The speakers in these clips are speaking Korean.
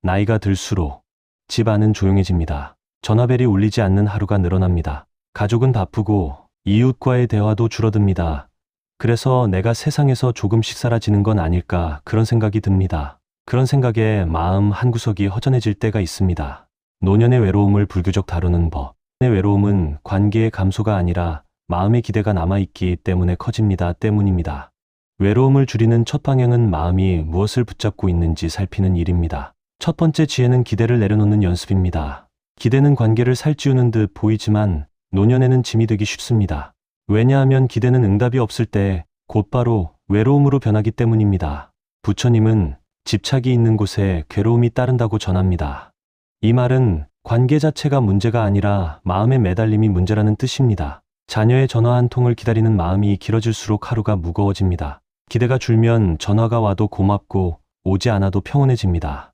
나이가 들수록 집 안은 조용해집니다. 전화벨이 울리지 않는 하루가 늘어납니다. 가족은 바쁘고 이웃과의 대화도 줄어듭니다. 그래서 내가 세상에서 조금씩 사라지는 건 아닐까 그런 생각이 듭니다. 그런 생각에 마음 한구석이 허전해질 때가 있습니다. 노년의 외로움을 불교적 다루는 법. 의 외로움은 관계의 감소가 아니라 마음의 기대가 남아있기 때문에 커집니다. 때문입니다. 외로움을 줄이는 첫 방향은 마음이 무엇을 붙잡고 있는지 살피는 일입니다. 첫 번째 지혜는 기대를 내려놓는 연습입니다. 기대는 관계를 살찌우는 듯 보이지만 노년에는 짐이 되기 쉽습니다. 왜냐하면 기대는 응답이 없을 때 곧바로 외로움으로 변하기 때문입니다. 부처님은 집착이 있는 곳에 괴로움이 따른다고 전합니다. 이 말은 관계 자체가 문제가 아니라 마음의 매달림이 문제라는 뜻입니다. 자녀의 전화 한 통을 기다리는 마음이 길어질수록 하루가 무거워집니다. 기대가 줄면 전화가 와도 고맙고 오지 않아도 평온해집니다.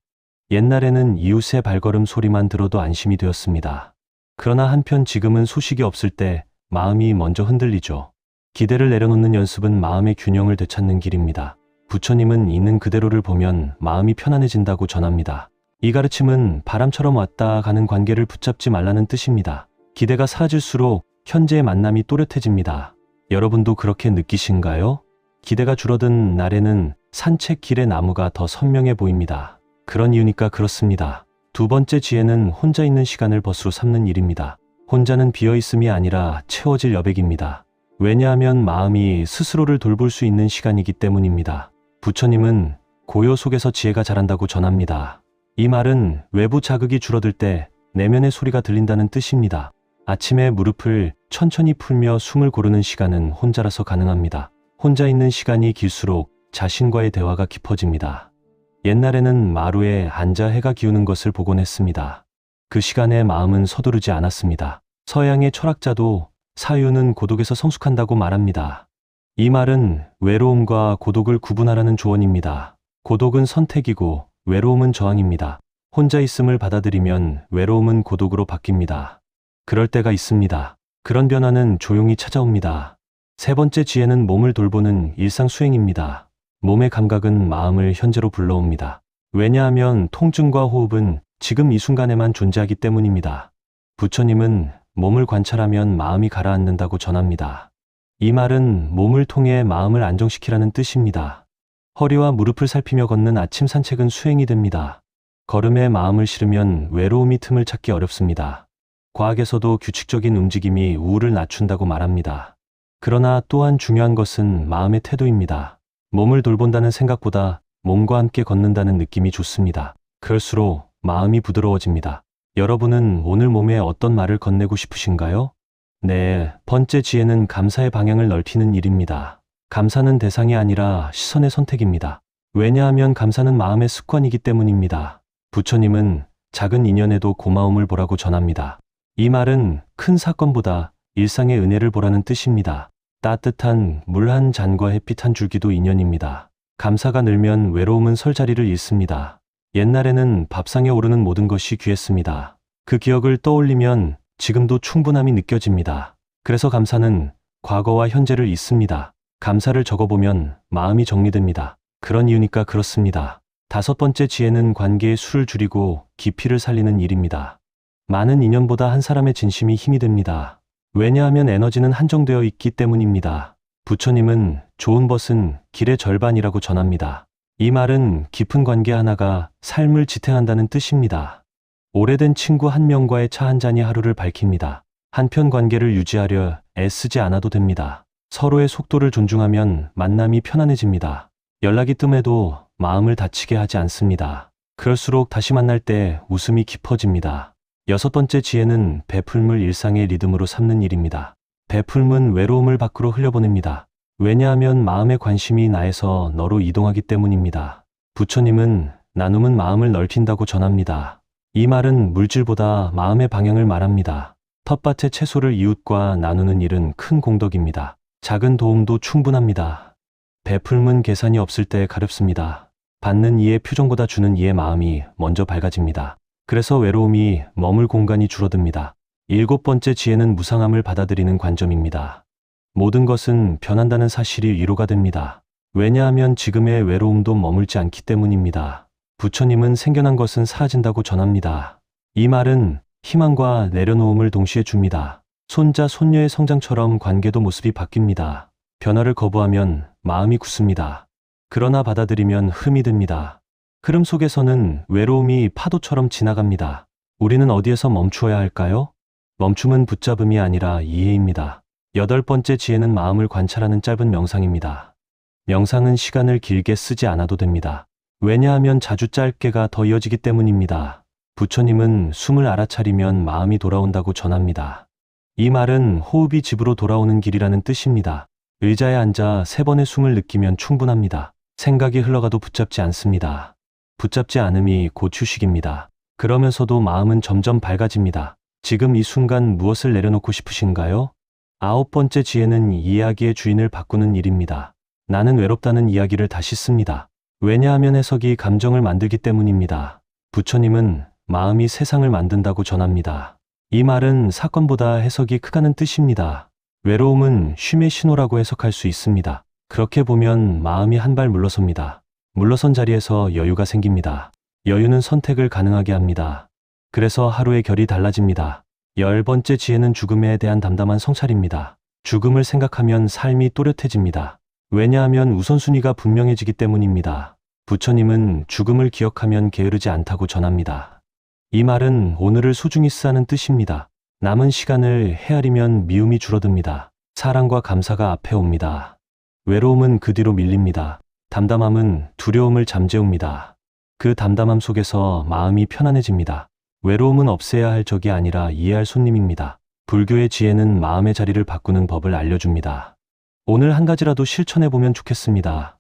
옛날에는 이웃의 발걸음 소리만 들어도 안심이 되었습니다. 그러나 한편 지금은 소식이 없을 때 마음이 먼저 흔들리죠. 기대를 내려놓는 연습은 마음의 균형을 되찾는 길입니다. 부처님은 있는 그대로를 보면 마음이 편안해진다고 전합니다. 이 가르침은 바람처럼 왔다 가는 관계를 붙잡지 말라는 뜻입니다. 기대가 사라질수록 현재의 만남이 또렷해집니다. 여러분도 그렇게 느끼신가요? 기대가 줄어든 날에는 산책길의 나무가 더 선명해 보입니다. 그런 이유니까 그렇습니다. 두 번째 지혜는 혼자 있는 시간을 벗으로 삼는 일입니다. 혼자는 비어있음이 아니라 채워질 여백입니다. 왜냐하면 마음이 스스로를 돌볼 수 있는 시간이기 때문입니다. 부처님은 고요 속에서 지혜가 자란다고 전합니다. 이 말은 외부 자극이 줄어들 때 내면의 소리가 들린다는 뜻입니다. 아침에 무릎을 천천히 풀며 숨을 고르는 시간은 혼자라서 가능합니다. 혼자 있는 시간이 길수록 자신과의 대화가 깊어집니다. 옛날에는 마루에 앉아 해가 기우는 것을 보곤 했습니다. 그 시간에 마음은 서두르지 않았습니다. 서양의 철학자도 사유는 고독에서 성숙한다고 말합니다. 이 말은 외로움과 고독을 구분하라는 조언입니다. 고독은 선택이고 외로움은 저항입니다. 혼자 있음을 받아들이면 외로움은 고독으로 바뀝니다. 그럴 때가 있습니다. 그런 변화는 조용히 찾아옵니다. 세 번째 지혜는 몸을 돌보는 일상 수행입니다. 몸의 감각은 마음을 현재로 불러옵니다. 왜냐하면 통증과 호흡은 지금 이 순간에만 존재하기 때문입니다. 부처님은 몸을 관찰하면 마음이 가라앉는다고 전합니다. 이 말은 몸을 통해 마음을 안정시키라는 뜻입니다. 허리와 무릎을 살피며 걷는 아침 산책은 수행이 됩니다. 걸음에 마음을 실으면 외로움이 틈을 찾기 어렵습니다. 과학에서도 규칙적인 움직임이 우울을 낮춘다고 말합니다. 그러나 또한 중요한 것은 마음의 태도입니다. 몸을 돌본다는 생각보다 몸과 함께 걷는다는 느낌이 좋습니다. 그럴수록 마음이 부드러워집니다. 여러분은 오늘 몸에 어떤 말을 건네고 싶으신가요? 네, 번째 지혜는 감사의 방향을 넓히는 일입니다. 감사는 대상이 아니라 시선의 선택입니다. 왜냐하면 감사는 마음의 습관이기 때문입니다. 부처님은 작은 인연에도 고마움을 보라고 전합니다. 이 말은 큰 사건보다 일상의 은혜를 보라는 뜻입니다. 따뜻한 물 한 잔과 햇빛 한 줄기도 인연입니다. 감사가 늘면 외로움은 설 자리를 잃습니다. 옛날에는 밥상에 오르는 모든 것이 귀했습니다. 그 기억을 떠올리면 지금도 충분함이 느껴집니다. 그래서 감사는 과거와 현재를 잇습니다. 감사를 적어보면 마음이 정리됩니다. 그런 이유니까 그렇습니다. 다섯 번째 지혜는 관계의 수를 줄이고 깊이를 살리는 일입니다. 많은 인연보다 한 사람의 진심이 힘이 됩니다. 왜냐하면 에너지는 한정되어 있기 때문입니다. 부처님은 좋은 벗은 길의 절반이라고 전합니다. 이 말은 깊은 관계 하나가 삶을 지탱한다는 뜻입니다. 오래된 친구 한 명과의 차 한 잔이 하루를 밝힙니다. 한편 관계를 유지하려 애쓰지 않아도 됩니다. 서로의 속도를 존중하면 만남이 편안해집니다. 연락이 뜸해도 마음을 다치게 하지 않습니다. 그럴수록 다시 만날 때 웃음이 깊어집니다. 여섯 번째 지혜는 베풀물 일상의 리듬으로 삼는 일입니다. 베풀문 외로움을 밖으로 흘려보냅니다. 왜냐하면 마음의 관심이 나에서 너로 이동하기 때문입니다. 부처님은 나눔은 마음을 넓힌다고 전합니다. 이 말은 물질보다 마음의 방향을 말합니다. 텃밭의 채소를 이웃과 나누는 일은 큰 공덕입니다. 작은 도움도 충분합니다. 베풀문 계산이 없을 때 가렵습니다. 받는 이의 표정보다 주는 이의 마음이 먼저 밝아집니다. 그래서 외로움이 머물 공간이 줄어듭니다. 일곱 번째 지혜는 무상함을 받아들이는 관점입니다. 모든 것은 변한다는 사실이 위로가 됩니다. 왜냐하면 지금의 외로움도 머물지 않기 때문입니다. 부처님은 생겨난 것은 사라진다고 전합니다. 이 말은 희망과 내려놓음을 동시에 줍니다. 손자, 손녀의 성장처럼 관계도 모습이 바뀝니다. 변화를 거부하면 마음이 굳습니다. 그러나 받아들이면 흐름이 듭니다. 흐름 속에서는 외로움이 파도처럼 지나갑니다. 우리는 어디에서 멈추어야 할까요? 멈춤은 붙잡음이 아니라 이해입니다. 8번째 지혜는 마음을 관찰하는 짧은 명상입니다. 명상은 시간을 길게 쓰지 않아도 됩니다. 왜냐하면 자주 짧게가 더 이어지기 때문입니다. 부처님은 숨을 알아차리면 마음이 돌아온다고 전합니다. 이 말은 호흡이 집으로 돌아오는 길이라는 뜻입니다. 의자에 앉아 3번의 숨을 느끼면 충분합니다. 생각이 흘러가도 붙잡지 않습니다. 붙잡지 않음이 곧 휴식입니다. 그러면서도 마음은 점점 밝아집니다. 지금 이 순간 무엇을 내려놓고 싶으신가요? 9번째 지혜는 이야기의 주인을 바꾸는 일입니다. 나는 외롭다는 이야기를 다시 씁니다. 왜냐하면 해석이 감정을 만들기 때문입니다. 부처님은 마음이 세상을 만든다고 전합니다. 이 말은 사건보다 해석이 크다는 뜻입니다. 외로움은 쉼의 신호라고 해석할 수 있습니다. 그렇게 보면 마음이 한 발 물러섭니다. 물러선 자리에서 여유가 생깁니다. 여유는 선택을 가능하게 합니다. 그래서 하루의 결이 달라집니다. 10번째 지혜는 죽음에 대한 담담한 성찰입니다. 죽음을 생각하면 삶이 또렷해집니다. 왜냐하면 우선순위가 분명해지기 때문입니다. 부처님은 죽음을 기억하면 게으르지 않다고 전합니다. 이 말은 오늘을 소중히 쓰라는 뜻입니다. 남은 시간을 헤아리면 미움이 줄어듭니다. 사랑과 감사가 앞에 옵니다. 외로움은 그 뒤로 밀립니다. 담담함은 두려움을 잠재웁니다. 그 담담함 속에서 마음이 편안해집니다. 외로움은 없애야 할 적이 아니라 이해할 손님입니다. 불교의 지혜는 마음의 자리를 바꾸는 법을 알려줍니다. 오늘 한 가지라도 실천해보면 좋겠습니다.